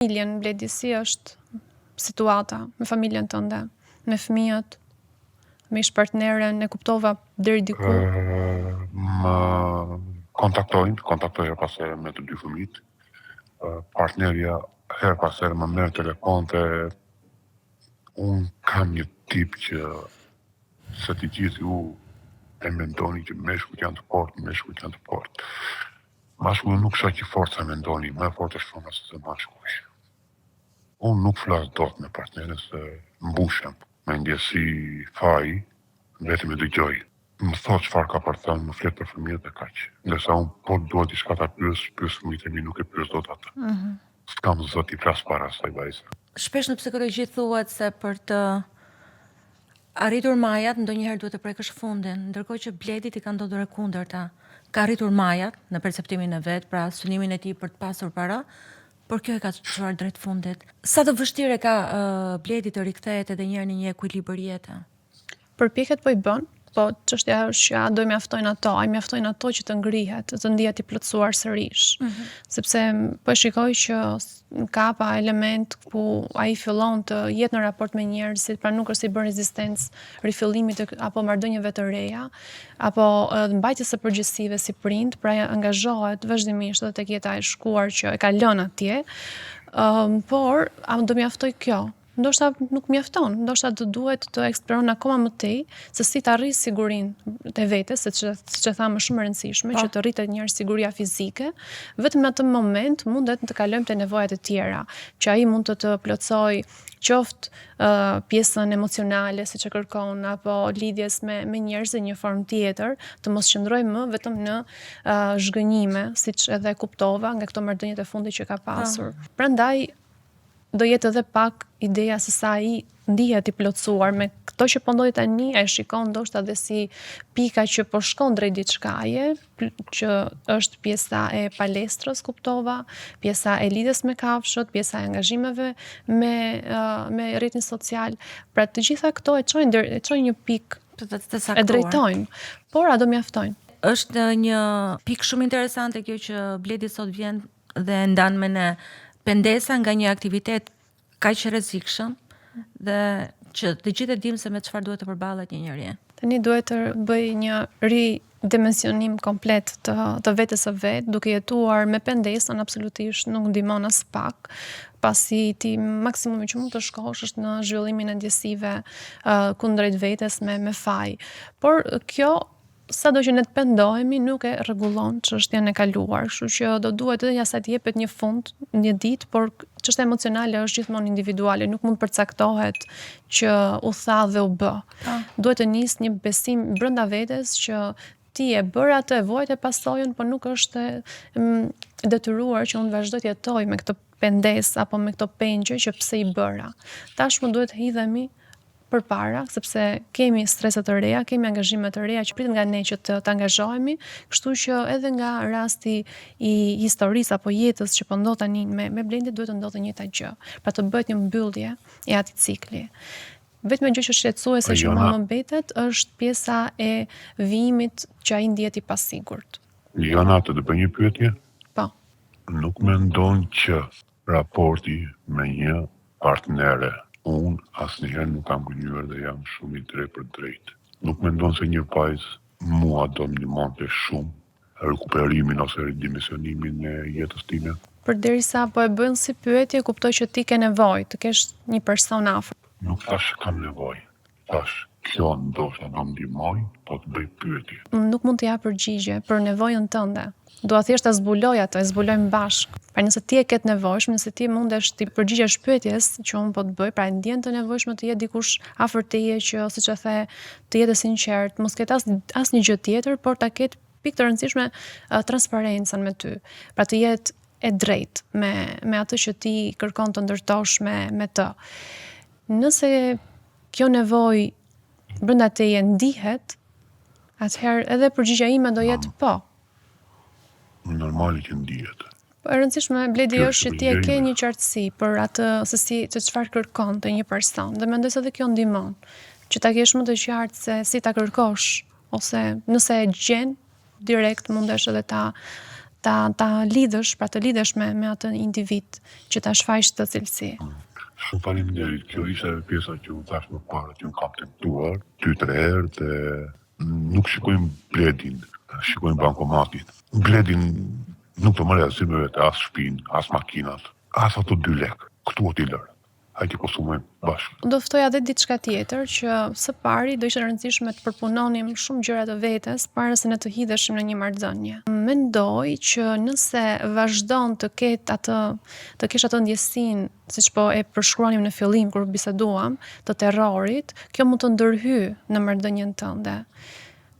Familjen, Bledi, si është situata me familjen tënde, me fëmijët, me ish partneren, e kuptova deri diku? Më kontaktoj her pas here me të dy fëmijët. Partnerja her pas here më merr telefonte. Unë kam një tip që se të gjithë ju e mendoni që meshkujt janë të fortë. Mashkulli nuk shoh që forca mendoni, më e fortë është fëmia se mashkulli. Unë nuk flas dot me partneren se mbushem me ndjesi faji, vetëm e dëgjoj. Më thot çfarë ka për të thënë, më flet për fëmijët e kaq. Ndërsa unë po dua diçka ta pyes fëmijët e mi, nuk e pyes dot atë. S'kam zot i flas para asaj vajze. Shpesh në psikologji thuhet se për të arritur majat ndonjëherë duhet të prekësh fundin, ndërkohë që Bledit i ka ndodhur e kundërta. Ka arritur majat në perceptimin e vet, pra synimin e tij për të pasur para, por kjo e ka çuar drejt fundit. Sa të vështirë ka Bledi të rikthehet edhe një herë në një ekuilibër jete? Përpjeket po i bën, po çështja është që a do i mjaftojnë ato, a i mjaftojnë ato që të ngrihet, të ndihet i plotësuar sërish. Sepse po e shikoj që ka element ku ai fillon të jetë në raport me njerëzit, pra nuk është i bën rezistencë rifillimit apo marrëdhënieve të reja, apo mbajtjes së përgjegjësive si prind, pra angazhohet vazhdimisht edhe tek jeta e shkuar që e ka lënë atje, por a do mjaftoj kjo? Ndoshta nuk mjafton, ndoshta të duhet të eksploron akoma më tej se si të arrijë sigurinë të vetes, siç e thamë, shumë e rëndësishme që të rritet njëherë siguria fizike, vetëm në atë moment mundet të kalojmë te nevojat e tjera, që ai mund të plotësoj qoftë pjesën emocionale siç e kërkon, apo lidhjes me njerëz në një formë tjetër, të mos qëndroj më vetëm në zhgënjime, siç edhe kuptova nga këto marrëdhëniet e fundit që ka pasur. Prandaj do jetë edhe pak ideja se sa ai ndihet i plotësuar me këto që po ndodhi tani, ai shikon ndoshta edhe si pika që po shkon drejt diçkaje, që është pjesa e palestrës, kuptova, pjesa e lidhjes me kafshët, pjesa e angazhimeve me rrjetin social. Pra të gjitha këto e çojnë një pikë e drejtojnë, por a do mjaftojnë? Është një pikë shumë interesante kjo që Bledi sot vjen dhe ndan me ne pendesa nga një aktivitet kaq rrezikshëm dhe që të gjithë e dimë se me çfarë duhet të përballet një njeri. Tani duhet të bëj një ridimensionim komplet të vetes së vet, duke jetuar me pendesën absolutisht nuk ndihmon as pak, pasi ti maksimumi që mund të shkosh është në zhvillimin e ndjesive kundrejt vetes me faj. Por kjo sado që ne të pendohemi nuk e rregullon çështjen e kaluar, kështu që do duhet edhe asaj të jepet një fund, një ditë, por çështja emocionale është gjithmonë individuale, nuk mund përcaktohet që u tha dhe u bë. Duhet të nis një besim brenda vetes që ti e bër atë, e vojt e pasojën, por nuk është detyruar që unë vazhdoj të jetoj me këtë pendesë apo me këto pengje që pse i bëra. Tashmë duhet të hidhemi përpara, sepse kemi strese të reja, kemi angazhime të reja që pritet nga ne që të angazhohemi, kështu që edhe nga rasti i historisë apo jetës që po ndodh tani me Blendin duhet të ndodhë të njëjta gjë, pra të bëhet një mbyllje e atij cikli. Vetëm gjë që shqetësuese që më mbetet është pjesa e vijimit që ai ndihet i pasigurt. Jona, të bëj një pyetje? Po. Nuk mendon që raporti me një partnere, unë asnjëherë nuk kam gënjur dhe jam shumë i drejtë për drejtë. Nuk mendon se një vajzë mua do më ndihmonte shumë rekuperimin ose ridimensionimin e jetës time? Përderisa po e bën si pyetje, kuptoj që ti ke nevojë të kesh një person afër. Nuk thash kam nevojë. Thash kjo ndoshta do më ndihmoj, po të bëj pyetje. Nuk mund të jap përgjigje për nevojën tënde. Dua thjesht ta zbuloj atë, e zbulojmë bashkë. Pra nëse ti e ke të nevojshëm, nëse ti mundesh të përgjigjesh pyetjes që unë po të bëj, pra ndjen të nevojshme të jetë dikush afër teje që, siç e the, të jetë sinqert, mos ketë asnjë gjë tjetër, por ta ketë pikë të rëndësishme transparencën me ty. Pra të jetë e drejtë me atë që ti kërkon të ndërtosh me të. Nëse kjo nevojë brenda teje ndihet, atëherë edhe përgjigjja ime do jetë po. Normali që ndihet. E rëndësishme, Bledi, është që ti e ke një qartësi për atë se çfarë kërkon të një person, dhe mendoj se edhe kjo ndihmon, që ta kesh më të qartë se si ta kërkosh, ose nëse e gjen direkt mundesh edhe ta ta lidhësh, pra të lidhesh me atë individ që ta shfaqsh të cilësi. Shumë faleminderit. Kjo ishte pjesa që u thash më parë, që unë kam tentuar 2-3 herë dhe nuk shikojmë Bledin, shikojmë bankomatit. Bledin nuk të marrë asnjë me vete, as shtëpinë, as makinat, as ato 2 lekë. Këtu o t'i lërë. Hajde konsumojmë bashkë. Do ftoja edhe diçka tjetër që së pari do ishte rëndësishme të përpunonim shumë gjëra të vetes para se ne të hidheshim në një marrëdhënie. Mendoj që nëse vazhdon të kesh atë ndjesinë, siç po e përshkruanim në fillim kur biseduam, të terrorit, kjo mund të ndërhyjë në marrëdhënien tënde.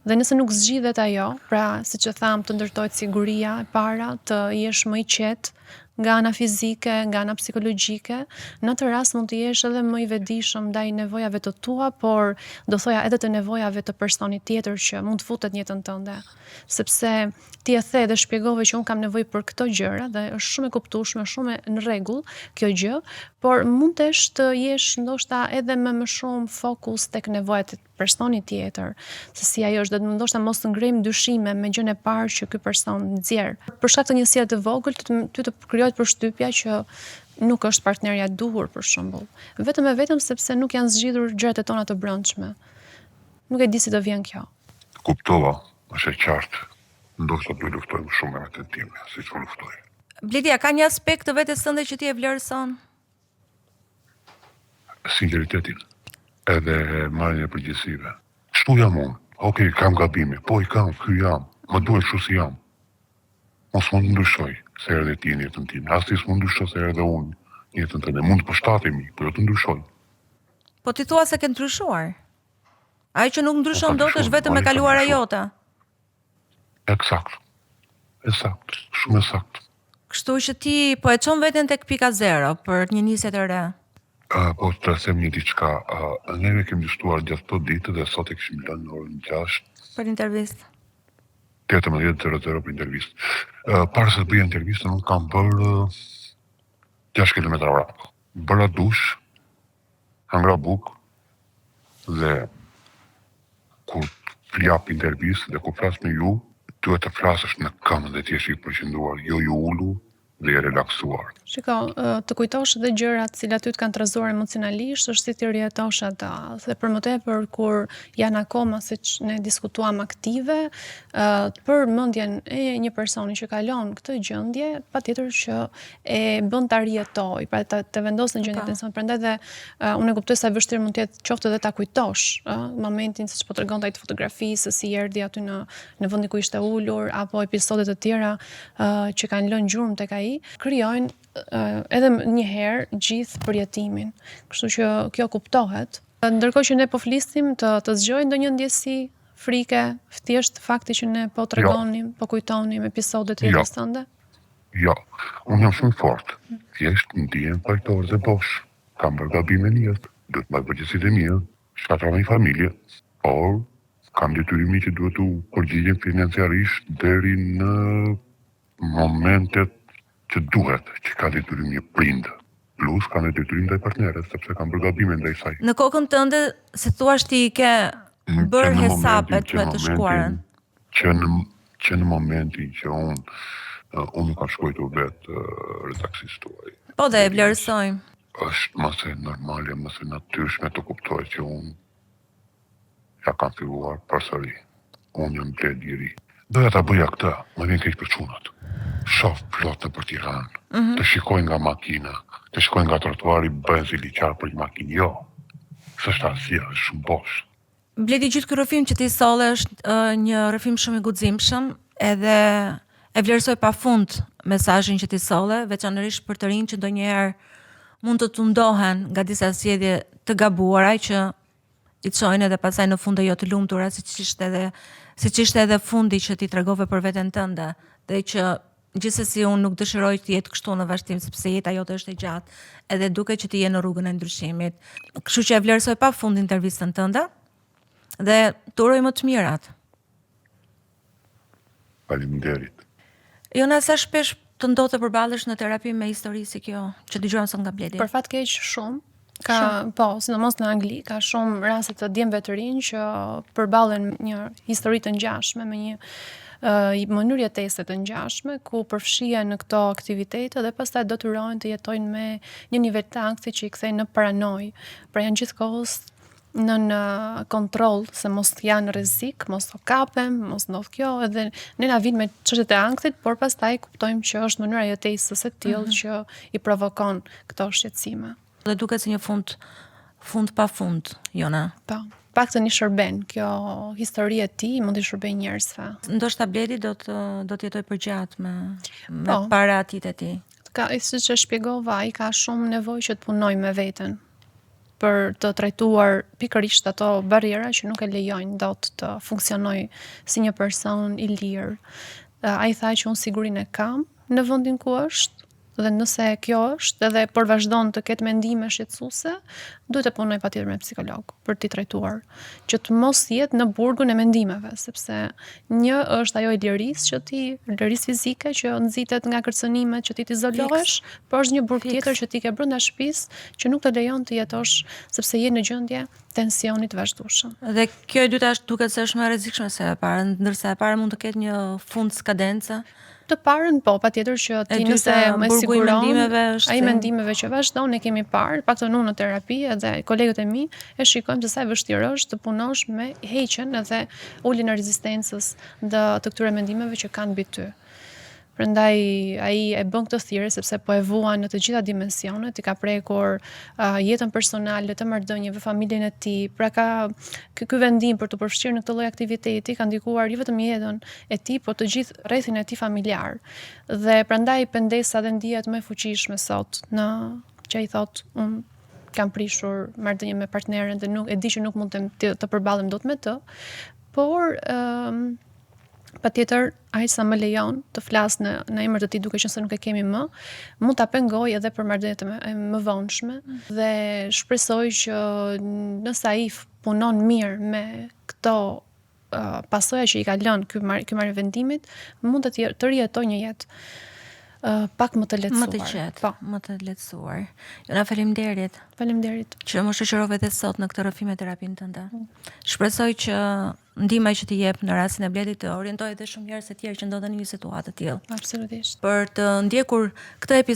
Dhe nëse nuk zgjidhet ajo, pra siç e tham, të ndërtohet siguria e para, të jesh më i qetë nga ana fizike, nga ana psikologjike, në atë rast mund të jesh edhe më i vetëdijshëm ndaj nevojave të tua, por do thoja edhe të nevojave të personit tjetër që mund të futet në jetën tënde. Sepse ti e the dhe shpjegove që unë kam nevojë për këto gjëra dhe është shumë e kuptueshme, shumë në rregull kjo gjë, por mundesh të jesh ndoshta edhe me më shumë fokus tek nevojat e personit tjetër, se si ajo është, dhe ndoshta mos të ngrejmë dyshime me gjën e parë që ky person nxjerr. Për shkak të një sjellje të vogël, ty të krijohet përshtypja që nuk është partnerja e duhur për shembull. Vetëm e vetëm sepse nuk janë zgjidhur gjërat e tona të brendshme. Nuk e di si do vjen kjo. Kuptova, është e qartë. Ndoshta do luftojmë shumë me veten time, siç u luftoj. Bledia, ka një aspekt të vetes tënde që ti e vlerëson? Sinceritetin edhe marrjen e përgjegjësive. Kështu jam unë. Okej, kam gabime, po i kam, ky jam. Më duhet kështu si jam. Mos mund të ndryshoj se erdhe ti në jetën time. As ti s'mund të ndryshoj se erdhe unë në jetën tënde. Mund të përshtatemi, por jo të ndryshoj. Po ti thua se ke ndryshuar. Ai që nuk ndryshon Po, ka dot është ndryshuar, vetëm e ka kaluara ndryshuar. jote. Eksakt. Shumë eksakt. Kështu që ti po e çon veten tek pika 0 për një nisje të re. Po të them një diçka, neve kemi diskutuar gjatë këto ditë dhe sot e kishim lënë në orën 6, Për intervistë. 18:00 për intervistë. Para se të bëja intervistën, unë kam bërë 6 kilometra vrap. Bëra dush, hangra bukë dhe kur jap intervistë dhe kur flas me ju, duhet të flasësh në këmbë dhe të jesh i përqendruar, jo i ulur dhe i relaksuar. Shiko, të kujtosh edhe gjërat cilat ty të kanë trezuar emocionalisht, është si ti rjetosh ata. Dhe për më tepër kur janë akoma, siç ne diskutuam, aktive, për mendjen e një personi që kalon këtë gjendje, patjetër që e bën ta rijetoj, pra të vendos në gjendje tension. Prandaj dhe unë e kuptoj sa vështirë mund të jetë qoftë edhe ta kujtosh momentin siç po tregonte ai të fotografisë, si erdhi aty në vendin ku ishte ulur, apo episode të tjera që kanë lënë gjurmë tek ai, krijojnë edhe një herë gjithë përjetimin. Kështu që kjo kuptohet. Ndërkohë që ne po flisnim të zgjojë ndonjë ndjesi frike, thjesht fakti që ne po tregonim, po kujtonim episodet e jetës tënde? Jo, unë jam shumë fort. Thjesht ndihem pajtor dhe bosh. Kam bërë gabime në jetë, duhet të mbaj përgjegjësitë e mia, shkatra me familje, por kam detyrimin që duhet u përgjigjem financiarisht deri në momentet që duhet, që ka detyrim një prind. Plus kam edhe detyrim ndaj partneres, sepse kam bërë gabime ndaj saj. Në kokën tënde, se thua ti ke bërë hesapet me të shkuarën. Që në momentin që unë kam shkojtur vetë redaksis tuaj. Po dhe e vlerësojmë. Është mëse normale, mëse natyrshme të kuptoj që unë ja kam filluar përsëri. Unë jam Bledi i ri. Doja ta bëja këtë, më vjen keq për çunat. Shoh plot në për Tiranë, të shikoj nga makina, të shikoj nga trotuari bëhen si liqar për një makinë, jo. S'është asgjë, është shumë bosh. Bledi, gjithë ky rrëfim që ti solle është një rrëfim shumë i guximshëm, edhe e vlerësoj pafund mesazhin që ti solle, veçanërisht për të rinj që ndonjëherë mund të tundohen nga disa zgjedhje të gabuara që i çojnë edhe pastaj në fund jo të lumtura, siç ishte edhe fundi që ti tregove për veten tënde, dhe që gjithsesi unë nuk dëshiroj të jetë kështu në vazhdim, sepse jeta jote është e gjatë, edhe duket që ti je në rrugën e ndryshimit. Kështu që e vlerësoj pafund intervistën tënde dhe të uroj më të mirat. Faleminderit. Jona, sa shpesh të ndodh të përballesh në terapi me histori si kjo që dëgjojmë sot nga Bledi? Për fat keq shumë. Po, sidomos në Angli, ka shumë raste të djemve të rinj që përballen një histori të ngjashme me një mënyrë jetese të ngjashme ku përfshihen në këto aktivitete dhe pastaj detyrohen të jetojnë me një nivel të ankthi që i kthejnë në paranojë. Pra janë gjithkohës në kontroll se mos janë rrezik, mos o kapem, mos ndodh kjo, edhe ne na vin me çështjet e ankthit, por pastaj kuptojmë që është mënyra jetesës e tillë që i provokon këto shqetësime. Dhe duket si një fund pa fund, Jona. Po, paktën i shërben, kjo histori e tij mund t'i shërbejë njerëzve. Ndoshta Bledi do të jetoj përgjatë me Po. para atit e tij. Siç e shpjegova, ai ka shumë nevojë që të punojë me veten për të trajtuar pikërisht ato barriera që nuk e lejojnë dot të funksionojë si një person i lirë. Ai tha që unë sigurinë e kam në vendin ku është, dhe nëse kjo është, edhe por vazhdon të ketë mendime shqetësuese, duhet të punoj patjetër me psikolog për t'i trajtuar, që të mos jetë në burgun e mendimeve, sepse një është ajo e lirisë fizike që nxitet nga kërcënimet që ti t'izolohesh, por është një burg tjetër që ti ke brenda shtëpisë që nuk të lejon të jetosh sepse je në gjendje tensionit vazhdueshëm. Dhe kjo e dyta duket se është më e rrezikshme se e para, ndërsa e para mund të ketë një fund skadence. Të parën, po, patjetër që ti nëse më siguron, ai mendimeve që vazhdon, ne kemi parë, paktën unë në terapi edhe kolegët e mi, e shikojmë se sa e vështirë është të punosh me heqjen edhe uljen e rezistencës të këtyre mendimeve që kanë mbi ty. Prandaj ai e bën këtë thirrje sepse po e vuan në të gjitha dimensionet, i ka prekur jetën personale të marrëdhënieve, familjen e tij. Pra ky vendim për të përfshirë në këtë lloj aktiviteti ka ndikuar jo vetëm jetën e tij, por të gjithë rrethin e tij familjar. Dhe prandaj pendesa dhe ndihet më e fuqishme sot në që ai thot unë kam prishur marrëdhënie me partneren dhe nuk e di që nuk mund të përballem dot me të, por patjetër ai sa më lejon të flas në emër të tij duke qenë se nuk e kemi më, mund ta pengoj edhe për marrëdhëniet e mëvonshme dhe shpresoj që nëse ai punon mirë me këto pasoja që i ka lënë ky marrë vendimit, mund të rijetojë një jetë pak më të lehtësuar. Më të qetë, më të lehtësuar. Jona, faleminderit. Faleminderit. Që më shoqërove edhe sot në këtë rrëfim me terapinë tënde. Shpresoj që ndihma që ti jep në rastin e Bledit të orientojë edhe shumë njerëz të tjerë që ndodhen në një situatë të tillë. Absolutisht. Për të ndjekur këtë